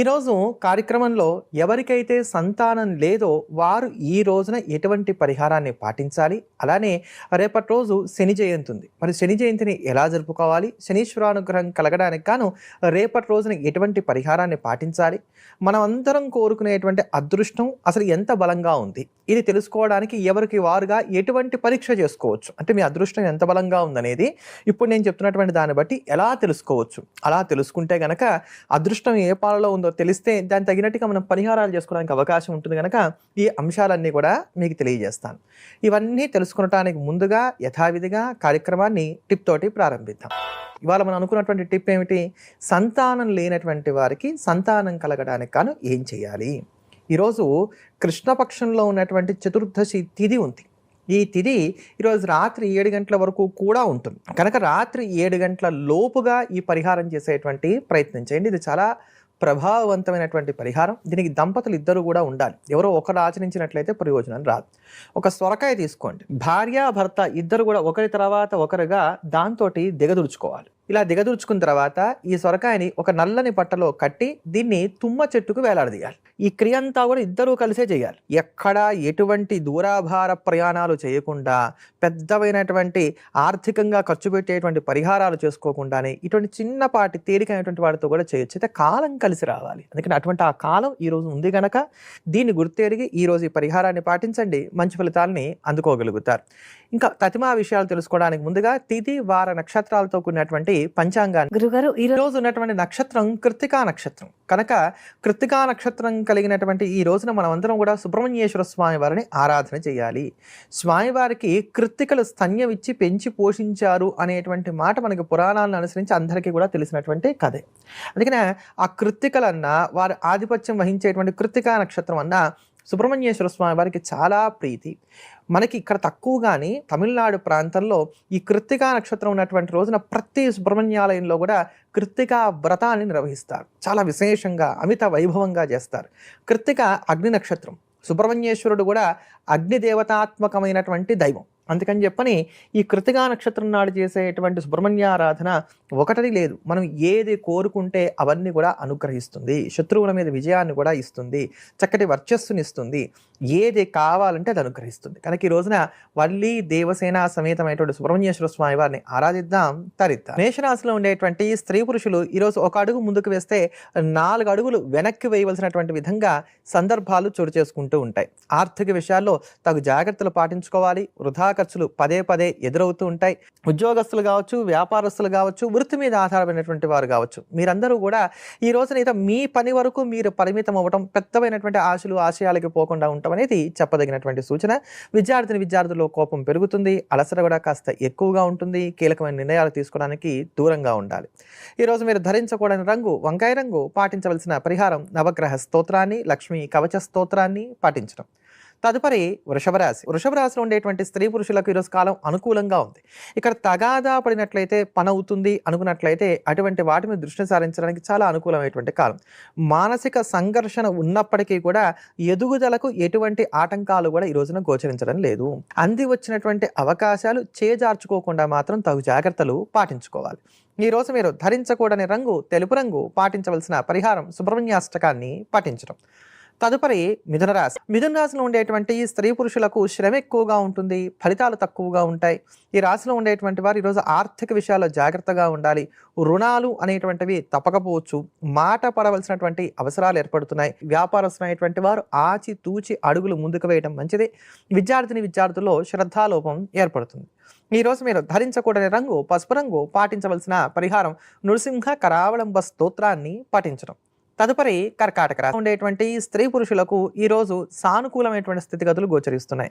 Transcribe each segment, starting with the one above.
ఈరోజు కార్యక్రమంలో ఎవరికైతే సంతానం లేదో వారు ఈ రోజున ఎటువంటి పరిహారాన్ని పాటించాలి, అలానే రేపటి రోజు శని జయంతి ఉంది. మరి శని జయంతిని ఎలా జరుపుకోవాలి, శనీశ్వరానుగ్రహం కలగడానికి గాను రేపటి రోజున ఎటువంటి పరిహారాన్ని పాటించాలి, మనం అందరం కోరుకునేటువంటి అదృష్టం అసలు ఎంత బలంగా ఉంది, ఇది తెలుసుకోవడానికి ఎవరికి వారుగా ఎటువంటి పరీక్ష చేసుకోవచ్చు, అంటే మీ అదృష్టం ఎంత బలంగా ఉందనేది ఇప్పుడు నేను చెప్తున్నటువంటి దాన్ని బట్టి ఎలా తెలుసుకోవచ్చు. అలా తెలుసుకుంటే గనక అదృష్టం ఏ పాలలో ఉందో తెలిస్తే దానికి తగినట్టుగా మనం పరిహారాలు చేసుకోవడానికి అవకాశం ఉంటుంది కనుక ఈ అంశాలన్నీ కూడా మీకు తెలియజేస్తాను. ఇవన్నీ తెలుసుకునటానికి ముందుగా యథావిధిగా కార్యక్రమాన్ని టిప్ తోటి ప్రారంభిద్దాం. ఇవాళ మనం అనుకున్నటువంటి టిప్ ఏమిటి? సంతానం లేనటువంటి వారికి సంతానం కలగడానికి గాను ఏం చేయాలి. ఈరోజు కృష్ణపక్షంలో ఉన్నటువంటి చతుర్దశి తిథి ఉంది. ఈ తిథి ఈరోజు రాత్రి 7 గంటల వరకు కూడా ఉంటుంది కనుక రాత్రి 7 గంటల లోపుగా ఈ పరిహారం చేసేటువంటి ప్రయత్నం చేయండి. ఇది చాలా ప్రభావవంతమైనటువంటి పరిహారం. దీనికి దంపతులు ఇద్దరు కూడా ఉండాలి. ఎవరో ఒకరు ఆచరించినట్లయితే ప్రయోజనం రాదు. ఒక సొరకాయ తీసుకోండి, భార్య భర్త ఇద్దరు కూడా ఒకరి తర్వాత ఒకరుగా దాంతో దిగదుర్చుకోవాలి. ఇలా దిగదుర్చుకున్న తర్వాత ఈ సొరకాయని ఒక నల్లని పట్టలో కట్టి దీన్ని తుమ్మ చెట్టుకు వేలాడదీయాలి. ఈ క్రియ అంతా కూడా ఇద్దరూ కలిసే చేయాలి. ఎక్కడా ఎటువంటి దూరాభార ప్రయాణాలు చేయకుండా, పెద్దవైనటువంటి ఆర్థికంగా ఖర్చు పెట్టేటువంటి పరిహారాలు చేసుకోకుండానే ఇటువంటి చిన్నపాటి తేలికైనటువంటి వాటితో కూడా చేయొచ్చు. అయితే కాలం కలిసి రావాలి. అందుకని అటువంటి ఆ కాలం ఈరోజు ఉంది కనుక దీన్ని గుర్తెరిగి ఈరోజు ఈ పరిహారాన్ని పాటించండి, మంచి ఫలితాలని అందుకోగలుగుతారు. ఇంకా తతిమా విషయాలు తెలుసుకోవడానికి ముందుగా తిథి వార నక్షత్రాలతో కూడినటువంటి పంచాంగాన్ని. గురుగారు, ఈ రోజు ఉన్నటువంటి నక్షత్రం కృత్తికా నక్షత్రం కనుక కృత్తికా నక్షత్రం కలిగినటువంటి ఈ రోజున మనం అందరం కూడా సుబ్రహ్మణ్యేశ్వర స్వామి వారిని ఆరాధన చేయాలి. స్వామివారికి కృత్తికలు స్తన్యం ఇచ్చి పెంచి పోషించారు అనేటువంటి మాట మనకి పురాణాలను అనుసరించి అందరికీ కూడా తెలిసినటువంటి కథే. అందుకనే ఆ కృత్తికలన్నా వారి ఆధిపత్యం వహించేటువంటి కృత్తికా నక్షత్రం అన్నా సుబ్రహ్మణ్యేశ్వర స్వామి వారికి చాలా ప్రీతి. మనకి ఇక్కడ తక్కువ కానీ తమిళనాడు ప్రాంతంలో ఈ కృత్తికా నక్షత్రం ఉన్నటువంటి రోజున ప్రతి సుబ్రహ్మణ్యాలయంలో కూడా కృత్తికా వ్రతాన్ని నిర్వహిస్తారు. చాలా విశేషంగా అమిత వైభవంగా చేస్తారు. కృత్తిక అగ్ని నక్షత్రం, సుబ్రహ్మణ్యేశ్వరుడు కూడా అగ్నిదేవతాత్మకమైనటువంటి దైవం. అందుకని చెప్పని ఈ కృత్తికా నక్షత్రం నాడు చేసేటువంటి సుబ్రహ్మణ్యారాధన ఒకటి లేదు, మనం ఏది కోరుకుంటే అవన్నీ కూడా అనుగ్రహిస్తుంది. శత్రువుల మీద విజయాన్ని కూడా ఇస్తుంది, చక్కటి వర్చస్సుని ఇస్తుంది, ఏది కావాలంటే అది అనుగ్రహిస్తుంది. కనుక ఈ రోజున వల్లి దేవసేన సమేతమైనటువంటి సుబ్రహ్మణ్యేశ్వర స్వామి వారిని ఆరాధిద్దాం, తరిద్దాం. మేషరాశిలో ఉండేటువంటి స్త్రీ పురుషులు ఈరోజు ఒక అడుగు ముందుకు వేస్తే 4 అడుగులు వెనక్కి వేయవలసినటువంటి విధంగా సందర్భాలు చోటు చేసుకుంటూ ఉంటాయి. ఆర్థిక విషయాల్లో తగు జాగ్రత్తలు పాటించుకోవాలి. వృధా ఖర్చులు పదే పదే ఎదురవుతూ ఉంటాయి. ఉద్యోగస్తులు కావచ్చు, వ్యాపారస్తులు కావచ్చు, వృత్తి మీద ఆధారపడినటువంటి వారు కావచ్చు, మీరందరూ కూడా ఈ రోజున మీ పని వరకు మీరు పరిమితం అవ్వటం, పెద్దవైనటువంటి ఆశలు ఆశయాలకి పోకుండా ఉండటం అనేది చెప్పదగినటువంటి సూచన. విద్యార్థుల్లో కోపం పెరుగుతుంది, అలసట కూడా కాస్త ఎక్కువగా ఉంటుంది, కీలకమైన నిర్ణయాలు తీసుకోవడానికి దూరంగా ఉండాలి. ఈరోజు మీరు ధరించకూడని రంగు వంకాయ రంగు. పాటించవలసిన పరిహారం నవగ్రహ స్తోత్రాన్ని, లక్ష్మీ కవచ స్తోత్రాన్ని పాటించడం. తదుపరి వృషభ రాశిలో ఉండేటువంటి స్త్రీ పురుషులకు ఈరోజు కాలం అనుకూలంగా ఉంది. ఇక్కడ తగాదా పడినట్లయితే పని అవుతుంది అనుకున్నట్లయితే అటువంటి వాటి మీద దృష్టి సారించడానికి చాలా అనుకూలమైనటువంటి కాలం. మానసిక సంఘర్షణ ఉన్నప్పటికీ కూడా ఎదుగుదలకు ఎటువంటి ఆటంకాలు కూడా ఈ రోజున గోచరించడం లేదు. అంది వచ్చినటువంటి అవకాశాలు చేజార్చుకోకుండా మాత్రం తగు జాగ్రత్తలు పాటించుకోవాలి. ఈ రోజు మీరు ధరించకూడని రంగు తెలుపు రంగు. పాటించవలసిన పరిహారం సుబ్రహ్మణ్యాష్టకాన్ని పాటించడం. తదుపరి మిథున రాశిలో ఉండేటువంటి స్త్రీ పురుషులకు శ్రమ ఎక్కువగా ఉంటుంది, ఫలితాలు తక్కువగా ఉంటాయి. ఈ రాశిలో ఉండేటువంటి వారు ఈరోజు ఆర్థిక విషయాల్లో జాగ్రత్తగా ఉండాలి. రుణాలు అనేటువంటివి తప్పకపోవచ్చు, మాట పడవలసినటువంటి అవసరాలు ఏర్పడుతున్నాయి. వ్యాపారస్తులైనటువంటి వారు ఆచి తూచి అడుగులు ముందుకు వేయడం మంచిది. విద్యార్థుల్లో శ్రద్ధాలోపం ఏర్పడుతుంది. ఈరోజు మీరు ధరించకూడని రంగు పసుపు రంగు. పాటించవలసిన పరిహారం నృసింహ కరావళంబ స్తోత్రాన్ని పాటించడం. తదుపరి కర్కాటక రాశి ఉండేటువంటి స్త్రీ పురుషులకు ఈరోజు సానుకూలమైనటువంటి స్థితిగతులు గోచరిస్తున్నాయి.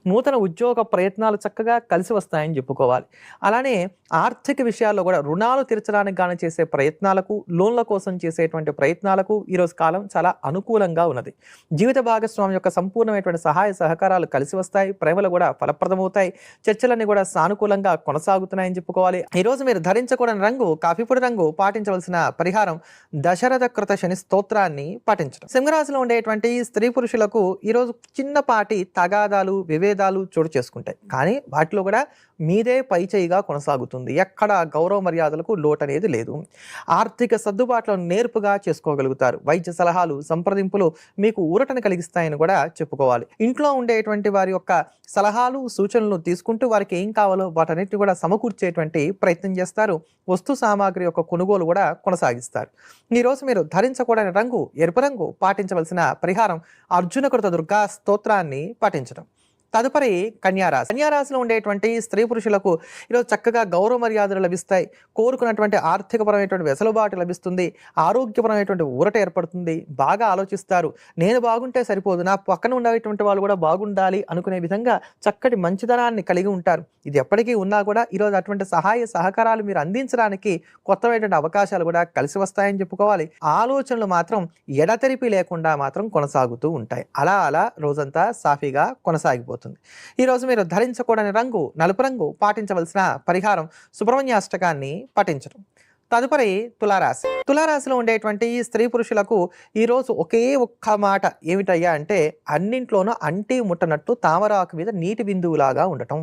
నూతన ఉద్యోగ ప్రయత్నాలు చక్కగా కలిసి వస్తాయని చెప్పుకోవాలి. అలానే ఆర్థిక విషయాల్లో కూడా రుణాలు తీర్చడానికి గాను చేసే ప్రయత్నాలకు, లోన్ల కోసం చేసేటువంటి ప్రయత్నాలకు ఈరోజు కాలం చాలా అనుకూలంగా ఉన్నది. జీవిత భాగస్వామి యొక్క సంపూర్ణమైనటువంటి సహాయ సహకారాలు కలిసి వస్తాయి. ప్రేమలు కూడా ఫలప్రదమవుతాయి. చర్చలన్నీ కూడా సానుకూలంగా కొనసాగుతున్నాయని చెప్పుకోవాలి. ఈరోజు మీరు ధరించకూడని రంగు కాఫీ పొడి రంగు. పాటించవలసిన పరిహారం దశరథ కృత శని స్తోత్రాన్ని పఠించడం. సింహరాశిలో ఉండేటువంటి స్త్రీ పురుషులకు ఈరోజు చిన్నపాటి తగాదాలు, విభేదాలు చోటు చేసుకుంటాయి. కానీ వాటిలో కూడా మీదే పైచేయిగా కొనసాగుతుంది. ఎక్కడ గౌరవ మర్యాదలకు లోటు అనేది లేదు. ఆర్థిక సర్దుబాట్లను నేర్పుగా చేసుకోగలుగుతారు. వైద్య సలహాలు, సంప్రదింపులు మీకు ఊరటను కలిగిస్తాయని కూడా చెప్పుకోవాలి. ఇంట్లో ఉండేటువంటి వారి యొక్క సలహాలు, సూచనలు తీసుకుంటూ వారికి ఏం కావాలో వాటన్నిటిని కూడా సమకూర్చేటువంటి ప్రయత్నం చేస్తారు. వస్తు సామాగ్రి యొక్క కొనుగోలు కూడా కొనసాగిస్తారు. ఈరోజు మీరు ధరించకూడని రంగు ఎరుపు రంగు. పాటించవలసిన పరిహారం అర్జునకృత దుర్గా స్తోత్రాన్ని పఠించడం. తదుపరి కన్యారాశి. కన్యారాశిలో ఉండేటువంటి స్త్రీ పురుషులకు ఈరోజు చక్కగా గౌరవ మర్యాదలు లభిస్తాయి. కోరుకున్నటువంటి ఆర్థికపరమైనటువంటి వెసులుబాటు లభిస్తుంది. ఆరోగ్యపరమైనటువంటి ఊరట ఏర్పడుతుంది. బాగా ఆలోచిస్తారు. నేను బాగుంటే సరిపోదు, నా పక్కన ఉండేటువంటి వాళ్ళు కూడా బాగుండాలి అనుకునే విధంగా చక్కటి మంచితనాన్ని కలిగి ఉంటారు. ఇది ఎప్పటికీ ఉన్నా కూడా ఈరోజు అటువంటి సహాయ సహకారాలు మీరు అందించడానికి కొత్తమైనటువంటి అవకాశాలు కూడా కలిసి వస్తాయని చెప్పుకోవాలి. ఆలోచనలు మాత్రం ఎడతెరిపి లేకుండా మాత్రం కొనసాగుతూ ఉంటాయి. అలా అలా రోజంతా సాఫీగా కొనసాగిపోతుంది. ఈరోజు మీరు ధరించకూడని రంగు నలుపు రంగు. పాటించవలసిన పరిహారం సుబ్రహ్మణ్యాష్టకాన్ని పఠించడం. తదుపరి తులారాశి. తులారాశిలో ఉండేటువంటి స్త్రీ పురుషులకు ఈరోజు ఒకే ఒక్క మాట ఏమిటయ్యా అంటే అన్నింట్లోనూ అంటి ముట్టనట్టు తామరాకు మీద నీటి బిందువులాగా ఉండటం.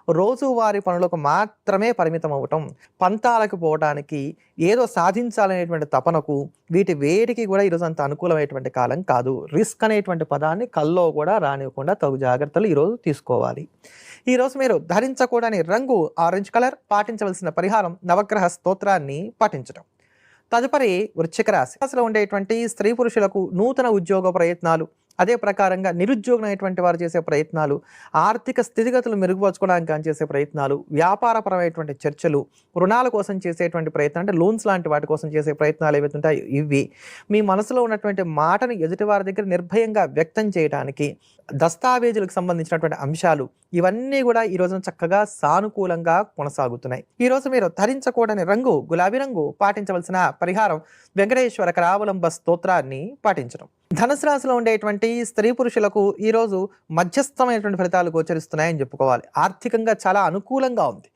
రోజువారి పనులకు మాత్రమే పరిమితం అవ్వటం. పంతాలకు పోవడానికి, ఏదో సాధించాలనేటువంటి తపనకు, వీటి వేటికి కూడా ఈరోజు అంత అనుకూలమైనటువంటి కాలం కాదు. రిస్క్ అనేటువంటి పదాన్ని కల్లో కూడా రానివ్వకుండా తగు జాగ్రత్తలు ఈరోజు తీసుకోవాలి. ఈరోజు మీరు ధరించకూడని రంగు ఆరెంజ్ కలర్. పాటించవలసిన పరిహారం నవగ్రహ స్తోత్రాన్ని పఠించడం. తదుపరి వృశ్చిక రాశి. రాశిలో ఉండేటువంటి స్త్రీ పురుషులకు నూతన ఉద్యోగ ప్రయత్నాలు, అదే ప్రకారంగా నిరుద్యోగమైనటువంటి వారు చేసే ప్రయత్నాలు, ఆర్థిక స్థితిగతులు మెరుగుపరచుకోవడానికి కానీ చేసే ప్రయత్నాలు, వ్యాపారపరమైనటువంటి చర్చలు, రుణాల కోసం చేసేటువంటి ప్రయత్నం అంటే లోన్స్ లాంటి వాటి కోసం చేసే ప్రయత్నాలు ఏవైతే ఉంటాయో ఇవి మీ మనసులో ఉన్నటువంటి మాటను ఎదుటి వారి దగ్గర నిర్భయంగా వ్యక్తం చేయడానికి, దస్తావేజులకు సంబంధించినటువంటి అంశాలు ఇవన్నీ కూడా ఈ రోజున చక్కగా సానుకూలంగా కొనసాగుతున్నాయి. ఈరోజు మీరు ధరించకూడని రంగు గులాబీ రంగు. పాటించవలసిన పరిహారం వెంకటేశ్వర కరావలంబ స్తోత్రాన్ని పాటించడం. ధనుసు రాశిలో ఉండేటువంటి స్త్రీ పురుషులకు ఈరోజు మధ్యస్థమైనటువంటి ఫలితాలు గోచరిస్తున్నాయని చెప్పుకోవాలి. ఆర్థికంగా చాలా అనుకూలంగా ఉంది.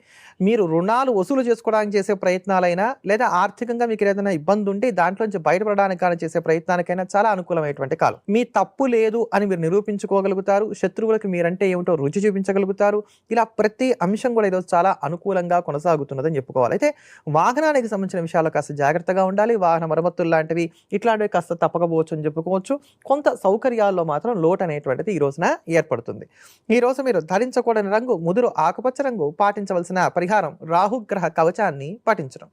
మీరు రుణాలు వసూలు చేసుకోవడానికి చేసే ప్రయత్నాలైనా, లేదా ఆర్థికంగా మీకు ఏదైనా ఇబ్బంది ఉంటే దాంట్లోంచి బయటపడడానికి కానీ చేసే ప్రయత్నానికైనా చాలా అనుకూలమైనటువంటి కాలం. మీ తప్పు లేదు అని మీరు నిరూపించుకోగలుగుతారు. శత్రువులకు మీరంటే ఏమిటో రుచి చూపించగలుగుతారు. ఇలా ప్రతి అంశం కూడా ఈరోజు చాలా అనుకూలంగా కొనసాగుతున్నదని చెప్పుకోవాలి. అయితే వాహనానికి సంబంధించిన విషయాల్లో కాస్త జాగ్రత్తగా ఉండాలి. వాహన మరమ్మతులు లాంటివి ఇట్లాంటివి కాస్త తప్పకపోవచ్చు అని చెప్పుకోవచ్చు. కొంత సౌకర్యాల్లో మాత్రం లోటు అనేటువంటిది ఈ రోజున ఏర్పడుతుంది. ఈ రోజు మీరు ధరించకూడని రంగు ముదురు ఆకుపచ్చ రంగు. పాటించవలసిన పరిహారం రాహుగ్రహ కవచాన్ని పఠించడం.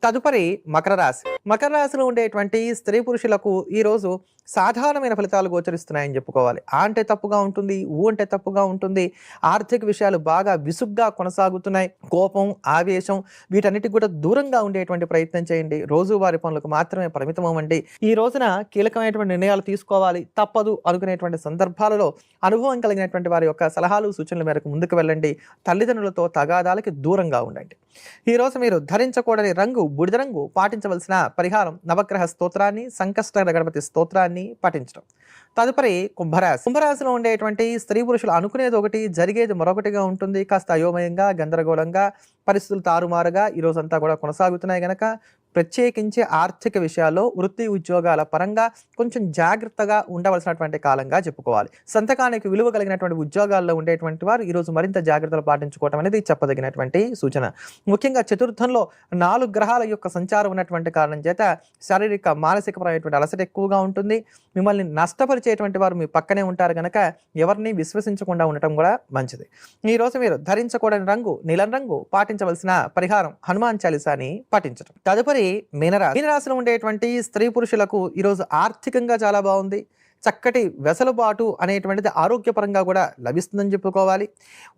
తదుపరి మకర రాశి. మకర రాశిలో ఉండేటువంటి స్త్రీ పురుషులకు ఈరోజు సాధారణమైన ఫలితాలు గోచరిస్తున్నాయని చెప్పుకోవాలి. ఆ అంటే తప్పుగా ఉంటుంది, ఊ అంటే తప్పుగా ఉంటుంది. ఆర్థిక విషయాలు బాగా విసుగ్గా కొనసాగుతున్నాయి. కోపం, ఆవేశం వీటన్నిటికి కూడా దూరంగా ఉండేటువంటి ప్రయత్నం చేయండి. రోజువారి పనులకు మాత్రమే పరిమితం అవ్వండి. ఈ రోజున కీలకమైనటువంటి నిర్ణయాలు తీసుకోవాలి, తప్పదు అనుకునేటువంటి సందర్భాలలో అనుభవం కలిగినటువంటి వారి యొక్క సలహాలు, సూచనల మేరకు ముందుకు వెళ్ళండి. తల్లిదండ్రులతో తగాదాలకి దూరంగా ఉండండి. ఈ రోజు మీరు ధరించకూడని రంగు బూడిద రంగు. పాటించవలసిన పరిహారం నవగ్రహ స్తోత్రాన్ని, సంకష్ట గణపతి స్తోత్రాన్ని పఠించడం. తదుపరి కుంభరాశి. కుంభరాశిలో ఉండేటువంటి స్త్రీ పురుషులు అనుకునేది ఒకటి, జరిగేది మరొకటిగా ఉంటుంది. కాస్త అయోమయంగా, గందరగోళంగా, పరిస్థితులు తారుమారుగా ఈ రోజంతా కూడా కొనసాగుతున్నాయి గనక ప్రత్యేకించి ఆర్థిక విషయాల్లో, వృత్తి ఉద్యోగాల పరంగా కొంచెం జాగ్రత్తగా ఉండవలసినటువంటి కాలంగా చెప్పుకోవాలి. సంతకానికి విలువ కలిగినటువంటి ఉద్యోగాల్లో ఉండేటువంటి వారు ఈరోజు మరింత జాగ్రత్తలు పాటించుకోవడం అనేది చెప్పదగినటువంటి సూచన. ముఖ్యంగా చతుర్థంలో 4 గ్రహాల యొక్క సంచారం ఉన్నటువంటి కారణం చేత శారీరక మానసికపరమైనటువంటి అలసట ఎక్కువగా ఉంటుంది. మిమ్మల్ని నష్టపరిచేటువంటి వారు మీ పక్కనే ఉంటారు కనుక ఎవరిని విశ్వసించకుండా ఉండటం కూడా మంచిది. ఈరోజు మీరు ధరించకూడని రంగు నీలం రంగు. పాటించవలసిన పరిహారం హనుమాన్ చాలీసాని పఠించడం. తదుపరి మీనరాశి. మీనరాశిలో ఉండేటువంటి స్త్రీ పురుషులకు ఈరోజు ఆర్థికంగా చాలా బాగుంది. చక్కటి వెసలుబాటు అనేటువంటిది ఆరోగ్యపరంగా కూడా లభిస్తుందని చెప్పుకోవాలి.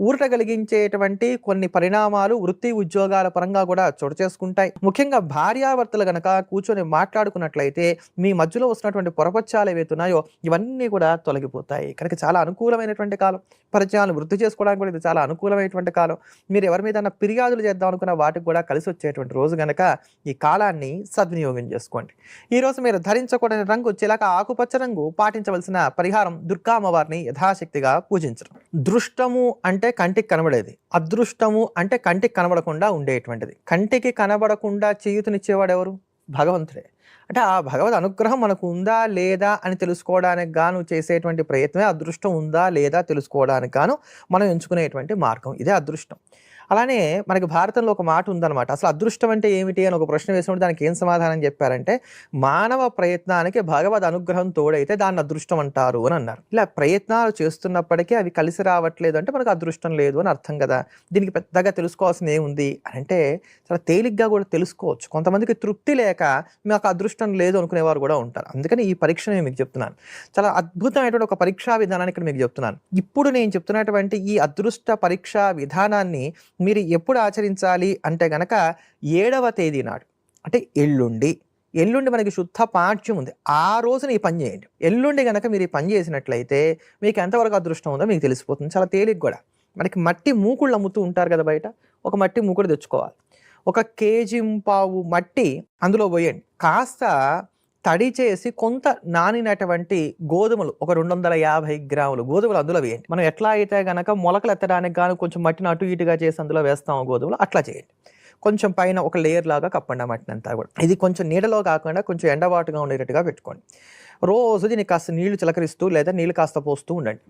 ఊరట కలిగించేటువంటి కొన్ని పరిణామాలు వృత్తి ఉద్యోగాల పరంగా కూడా చోటు చేసుకుంటాయి. ముఖ్యంగా భార్యాభర్తలు గనక కూర్చొని మాట్లాడుకున్నట్లయితే మీ మధ్యలో వస్తున్నటువంటి పొరపచ్చాలు ఏవైతున్నాయో ఇవన్నీ కూడా తొలగిపోతాయి. కనుక చాలా అనుకూలమైనటువంటి కాలం. పరిచయాలు వృద్ధి చేసుకోవడానికి కూడా ఇది చాలా అనుకూలమైనటువంటి కాలం. మీరు ఎవరి మీద ఫిర్యాదులు చేద్దాం అనుకున్న వాటికి కూడా కలిసి వచ్చేటువంటి రోజు గనక ఈ కాలాన్ని సద్వినియోగం చేసుకోండి. ఈరోజు మీరు ధరించకూడని రంగు చిలక ఆకుపచ్చ రంగు. పాటించవలసిన పరిహారం దుర్గా అమ్మవారిని యథాశక్తిగా పూజించడం. దృష్టము అంటే కంటికి కనబడేది, అదృష్టము అంటే కంటికి కనబడకుండా ఉండేటువంటిది. కంటికి కనబడకుండా చేయూతనిచ్చేవాడు ఎవరు? భగవంతుడే. అంటే అంటే ఆ భగవద్ అనుగ్రహం మనకు ఉందా లేదా అని తెలుసుకోవడానికి గాను చేసేటువంటి ప్రయత్నమే అదృష్టం ఉందా లేదా తెలుసుకోవడానికి గాను మనం ఎంచుకునేటువంటి మార్గం. ఇదే అదృష్టం. అలానే మనకి భారతంలో ఒక మాట ఉందనమాట. అసలు అదృష్టం అంటే ఏమిటి అని ఒక ప్రశ్న వేసినప్పుడు దానికి ఏం సమాధానం చెప్పారంటే, మానవ ప్రయత్నానికి భగవద్ అనుగ్రహం తోడైతే దాన్ని అదృష్టం అంటారు అని అన్నారు. ఇలా ప్రయత్నాలు చేస్తున్నప్పటికీ అవి కలిసి రావట్లేదు అంటే మనకు అదృష్టం లేదు అని అర్థం కదా. దీనికి పెద్దగా తెలుసుకోవాల్సింది ఏముంది అని అంటే చాలా తేలిగ్గా కూడా తెలుసుకోవచ్చు. కొంతమందికి తృప్తి లేక మాకు అదృష్టం లేదు అనుకునేవారు కూడా ఉంటారు. అందుకని ఈ పరీక్ష నేను మీకు చెప్తున్నాను. చాలా అద్భుతమైనటువంటి ఒక పరీక్షా విధానాన్ని ఇక్కడ మీకు చెప్తున్నాను. ఇప్పుడు నేను చెప్తున్నటువంటి ఈ అదృష్ట పరీక్షా విధానాన్ని మీరు ఎప్పుడు ఆచరించాలి అంటే గనక 7వ తేదీ నాడు, అంటే ఎల్లుండి మనకి శుద్ధ పాఠ్యం ఉంది. ఆ రోజున ఈ పని చేయండి. ఎల్లుండి గనక మీరు ఈ పని చేసినట్లయితే మీకు ఎంతవరకు అదృష్టం ఉందో మీకు తెలిసిపోతుంది. చాలా తేలిక కూడా. మనకి మట్టి మూకుళ్ళు అమ్ముతూ ఉంటారు కదా బయట. ఒక మట్టి మూకుడు తెచ్చుకోవాలి. 1 కేజీ పావు మట్టి అందులో పోయండి. కాస్త తడి చేసి కొంత నానినటువంటి గోధుమలు ఒక 250 గ్రాములు గోధుమలు అందులో వేయండి. మనం ఎట్లా అయితే గనక మొలకలు ఎత్తడానికి గాను కొంచెం మట్టిని అటు ఇటుగా చేసి అందులో వేస్తాము గోధుమలు, అట్లా చేయండి. కొంచెం పైన ఒక లేయర్ లాగా కప్పండి ఆ మట్టిని అంతా కూడా. ఇది కొంచెం నీడలో కాకుండా కొంచెం ఎండబాటుగా ఉండేటట్టుగా పెట్టుకోండి. రోజు దీనికి కాస్త నీళ్లు చిలకరిస్తూ లేదా నీళ్లు కాస్త పోస్తూ ఉండండి.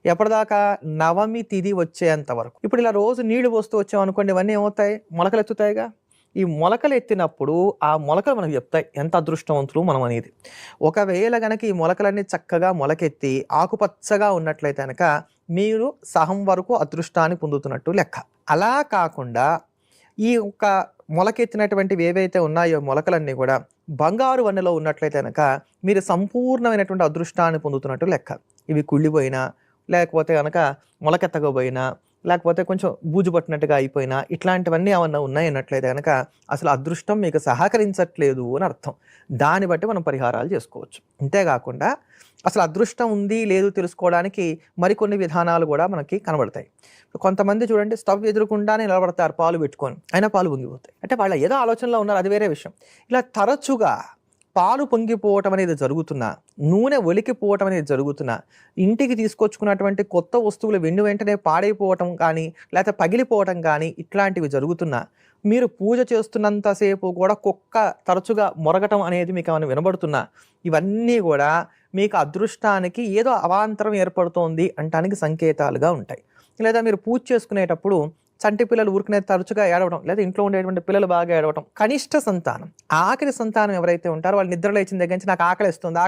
ఎప్పటిదాకా? నవమి తిథి వచ్చేంత వరకు. ఇప్పుడు ఇలా రోజు నీళ్లు పోస్తూ వచ్చామనుకోండి, ఇవన్నీ ఏమవుతాయి? మొలకలు ఎత్తుతాయిగా. ఈ మొలకలు ఎత్తినప్పుడు ఆ మొలకలు మనకు చెప్తాయి ఎంత అదృష్టవంతులు మనం అనేది. ఒకవేళ గనక ఈ మొలకలన్నీ చక్కగా మొలకెత్తి ఆకుపచ్చగా ఉన్నట్లయితే కనుక మీరు సహం వరకు అదృష్టాన్ని పొందుతున్నట్టు లెక్క. అలా కాకుండా ఈ యొక్క మొలకెత్తినటువంటివి ఏవైతే ఉన్నాయో మొలకలన్నీ కూడా బంగారు వన్నెలో ఉన్నట్లయితే కనుక మీరు సంపూర్ణమైనటువంటి అదృష్టాన్ని పొందుతున్నట్టు లెక్క. ఇవి కుళ్ళిపోయినా, లేకపోతే కనుక మొలకెత్తకపోయినా, లేకపోతే కొంచెం బూజు పట్టినట్టుగా అయిపోయినా, ఇట్లాంటివన్నీ ఏమన్నా ఉన్నాయన్నట్లయితే కనుక అసలు అదృష్టం మీకు సహకరించట్లేదు అని అర్థం. దాన్ని బట్టి మనం పరిహారాలు చేసుకోవచ్చు. అంతేకాకుండా అసలు అదృష్టం ఉంది లేదు తెలుసుకోవడానికి మరికొన్ని విధానాలు కూడా మనకి కనబడతాయి. కొంతమంది చూడండి, స్టవ్ ఎదురుకుండానే నిలబడతారు పాలు పెట్టుకొని, అయినా పాలు పొంగిపోతాయి. అంటే వాళ్ళ ఏదో ఆలోచనలో ఉన్నారు, అది వేరే విషయం. ఇలా తరచుగా పాలు పొంగిపోవటం అనేది జరుగుతున్నా, నూనె ఒలికిపోవటం అనేది జరుగుతున్నా, ఇంటికి తీసుకొచ్చుకున్నటువంటి కొత్త వస్తువులు వెంటనే పాడైపోవటం కానీ లేకపోతే పగిలిపోవటం కానీ ఇట్లాంటివి జరుగుతున్నా, మీరు పూజ చేస్తున్నంతసేపు కూడా కుక్క తరచుగా మొరగటం అనేది మీకు ఏమైనా వినబడుతున్నా, ఇవన్నీ కూడా మీకు అదృష్టానికి ఏదో అవాంతరం ఏర్పడుతోంది అంటానికి సంకేతాలుగా ఉంటాయి. లేదా మీరు పూజ చేసుకునేటప్పుడు చంటి పిల్లలు ఊరికనే తరచుగా ఏడవడం, లేదా ఇంట్లో ఉండేటువంటి పిల్లలు బాగా ఏడవటం, కనిష్ట సంతానం, ఆఖరి సంతానం ఎవరైతే ఉంటారో వాళ్ళు నిద్ర లేచిన దగ్గర నుంచి నాకు ఆకలిస్తుంది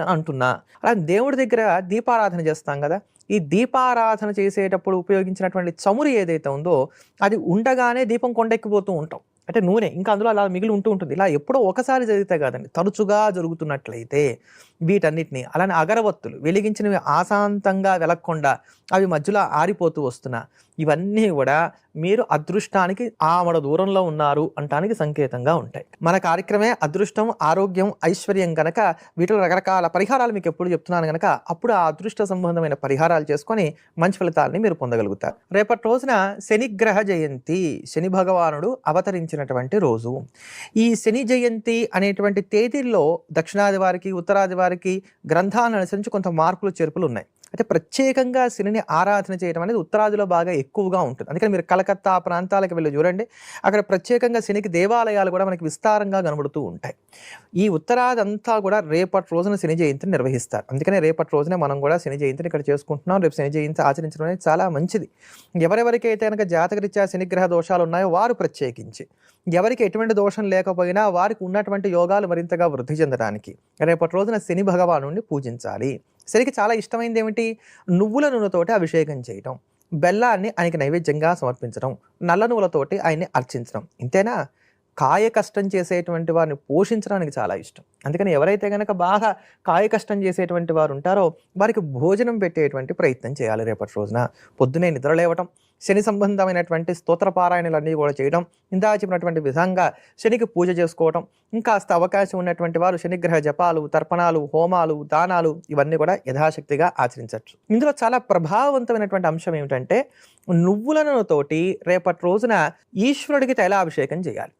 అని అంటున్నా. అలా దేవుడి దగ్గర దీపారాధన చేస్తాం కదా, ఈ దీపారాధన చేసేటప్పుడు ఉపయోగించినటువంటి చమురు ఏదైతే ఉందో అది ఉండగానే దీపం కొండెక్కిపోతూ ఉంటాం. అంటే నూనె ఇంకా అందులో అలా మిగిలి ఉంటుంది. ఇలా ఎప్పుడో ఒకసారి జరిగితే కాదండి, తరచుగా జరుగుతున్నట్లయితే వీటన్నిటిని, అలానే అగరవత్తులు వెలిగించినవి ఆశాంతంగా వెలగకుండా అవి మధ్యలో ఆరిపోతూ వస్తున్నా, ఇవన్నీ కూడా మీరు అదృష్టానికి ఆమడ దూరంలో ఉన్నారు అంటానికి సంకేతంగా ఉంటాయి. మన కార్యక్రమే అదృష్టం, ఆరోగ్యం, ఐశ్వర్యం కనుక వీటిలో రకరకాల పరిహారాలు మీకు ఎప్పుడు చెప్తున్నాను కనుక అప్పుడు ఆ అదృష్ట సంబంధమైన పరిహారాలు చేసుకొని మంచి ఫలితాలని మీరు పొందగలుగుతారు. రేపటి రోజున శనిగ్రహ జయంతి, శని భగవానుడు అవతరించినటువంటి రోజు. ఈ శని జయంతి అనేటువంటి తేదీల్లో దక్షిణాది వారికి, ఉత్తరాది వారికి గ్రంథాలను అనుసరించి కొంత మార్పులు చేర్పులు ఉన్నాయి. అయితే ప్రత్యేకంగా శనిని ఆరాధన చేయడం అనేది ఉత్తరాదిలో బాగా ఎక్కువగా ఉంటుంది. అందుకని మీరు కలకత్తా ప్రాంతాలకు వెళ్ళి చూడండి, అక్కడ ప్రత్యేకంగా శనికి దేవాలయాలు కూడా మనకి విస్తారంగా కనబడుతూ ఉంటాయి. ఈ ఉత్తరాది అంతా కూడా రేపటి రోజున శని జయంతిని నిర్వహిస్తారు. అందుకనే రేపటి రోజునే మనం కూడా శని జయంతిని ఇక్కడ చేసుకుంటున్నాం. రేపు శని జయంతి ఆచరించడం అనేది చాలా మంచిది. ఎవరెవరికైతే కనుక జాతకరీత్యా శనిగ్రహ దోషాలు ఉన్నాయో వారు ప్రత్యేకించి, ఎవరికి ఎటువంటి దోషం లేకపోయినా వారికి ఉన్నటువంటి యోగాలు మరింతగా వృద్ధి చెందడానికి రేపటి రోజున శని భగవానుడిని పూజించాలి. శనికి చాలా ఇష్టమైంది ఏమిటి? నువ్వుల నూనెతోటి అభిషేకం చేయటం, బెల్లాన్ని ఆయనకి నైవేద్యంగా సమర్పించడం, నల్ల నువ్వులతోటి ఆయన్ని అర్చించడం. ఇంతేనా? కాయ కష్టం చేసేటువంటి వారిని పోషించడానికి చాలా ఇష్టం. అందుకని ఎవరైతే కనుక బాగా కాయ కష్టం చేసేటువంటి వారు ఉంటారో వారికి భోజనం పెట్టేటువంటి ప్రయత్నం చేయాలి. రేపటి రోజున పొద్దునే నిద్రలేవటం, శని సంబంధమైనటువంటి స్తోత్ర పారాయణలన్నీ కూడా చేయడం, ఇందా చెప్పినటువంటి విధంగా శనికి పూజ చేసుకోవటం, ఇంకాస్త అవకాశం ఉన్నటువంటి వారు శనిగ్రహ జపాలు, తర్పణాలు, హోమాలు, దానాలు ఇవన్నీ కూడా యథాశక్తిగా ఆచరించవచ్చు. ఇందులో చాలా ప్రభావవంతమైనటువంటి అంశం ఏమిటంటే నువ్వుల నూనెతోటి రేపటి రోజున ఈశ్వరుడికి తైలాభిషేకం చేయాలి.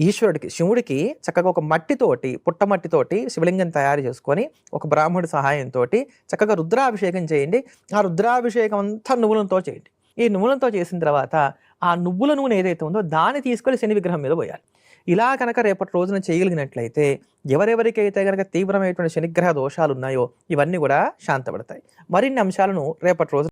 ఈశ్వరుడికి, శివుడికి చక్కగా ఒక మట్టితోటి, పుట్టమట్టితోటి శివలింగం తయారు చేసుకొని ఒక బ్రాహ్మణుడి సహాయంతో చక్కగా రుద్రాభిషేకం చేయండి. ఆ రుద్రాభిషేకం అంతా నువ్వులతో చేయండి. ఈ నువ్వులతో చేసిన తర్వాత ఆ నువ్వుల నూనె ఏదైతే ఉందో దాన్ని తీసుకెళ్ళి శని విగ్రహం మీద పోయాలి. ఇలా కనుక రేపటి రోజున చేయగలిగినట్లయితే ఎవరెవరికైతే కనుక తీవ్రమైనటువంటి శనిగ్రహ దోషాలు ఉన్నాయో ఇవన్నీ కూడా శాంతపడతాయి. మరిన్ని అంశాలను రేపటి రోజు